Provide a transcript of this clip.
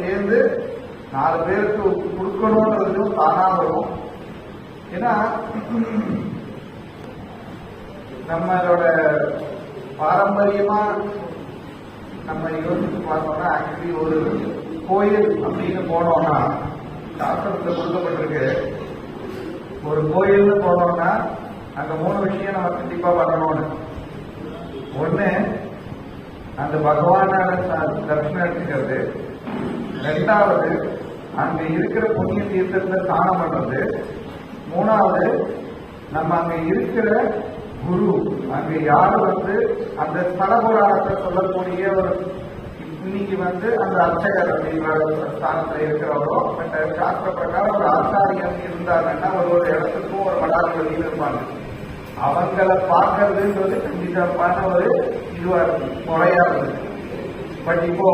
சேர்ந்து 4 பேருக்கு கொடுக்கணும்ன்றதும் தானா வரும். ஏன்னா நம்மளோட பாரம்பரியமா நம்ம யோசிச்சு பார்த்தோம்னா ஆக்சுவலி ஒரு கோயில் அப்படின்னு போனோம்னா சாஸ்திரத்துல கொடுக்கப்பட்டிருக்கு. ஒரு கோயில்னு போனோம்னா அங்க 3 விஷயம் நம்ம கண்டிப்பா பண்ணணும்னு. ஒண்ணு, அந்த பகவானால தரிசனம் எடுத்துக்கிறது. 2வது, அங்க இருக்கிற புண்ணிய தீர்த்தத்துல ஸ்நானம் பண்றது. 3வது, நம்ம அங்க இருக்கிற குரு, அங்க யாரு அந்த ஸ்தல புராணத்தை சொல்லக்கூடிய ஒரு இன்னைக்கு அந்த அர்ச்சகர் அப்படிங்கிற ஸ்தானத்துல இருக்கிறவரோ சாஸ்திர பிரகாரம் ஒரு ஆச்சாரியன் இருந்தாங்கன்னா ஒரு இடத்துக்கும் ஒரு மடாதிபதியில் இருப்பாங்க. அவங்கள பார்க்கறதுன்றது கண்டிப்பான ஒரு இதுவா இருக்கு, முறையா இருக்கு. பட் இப்போ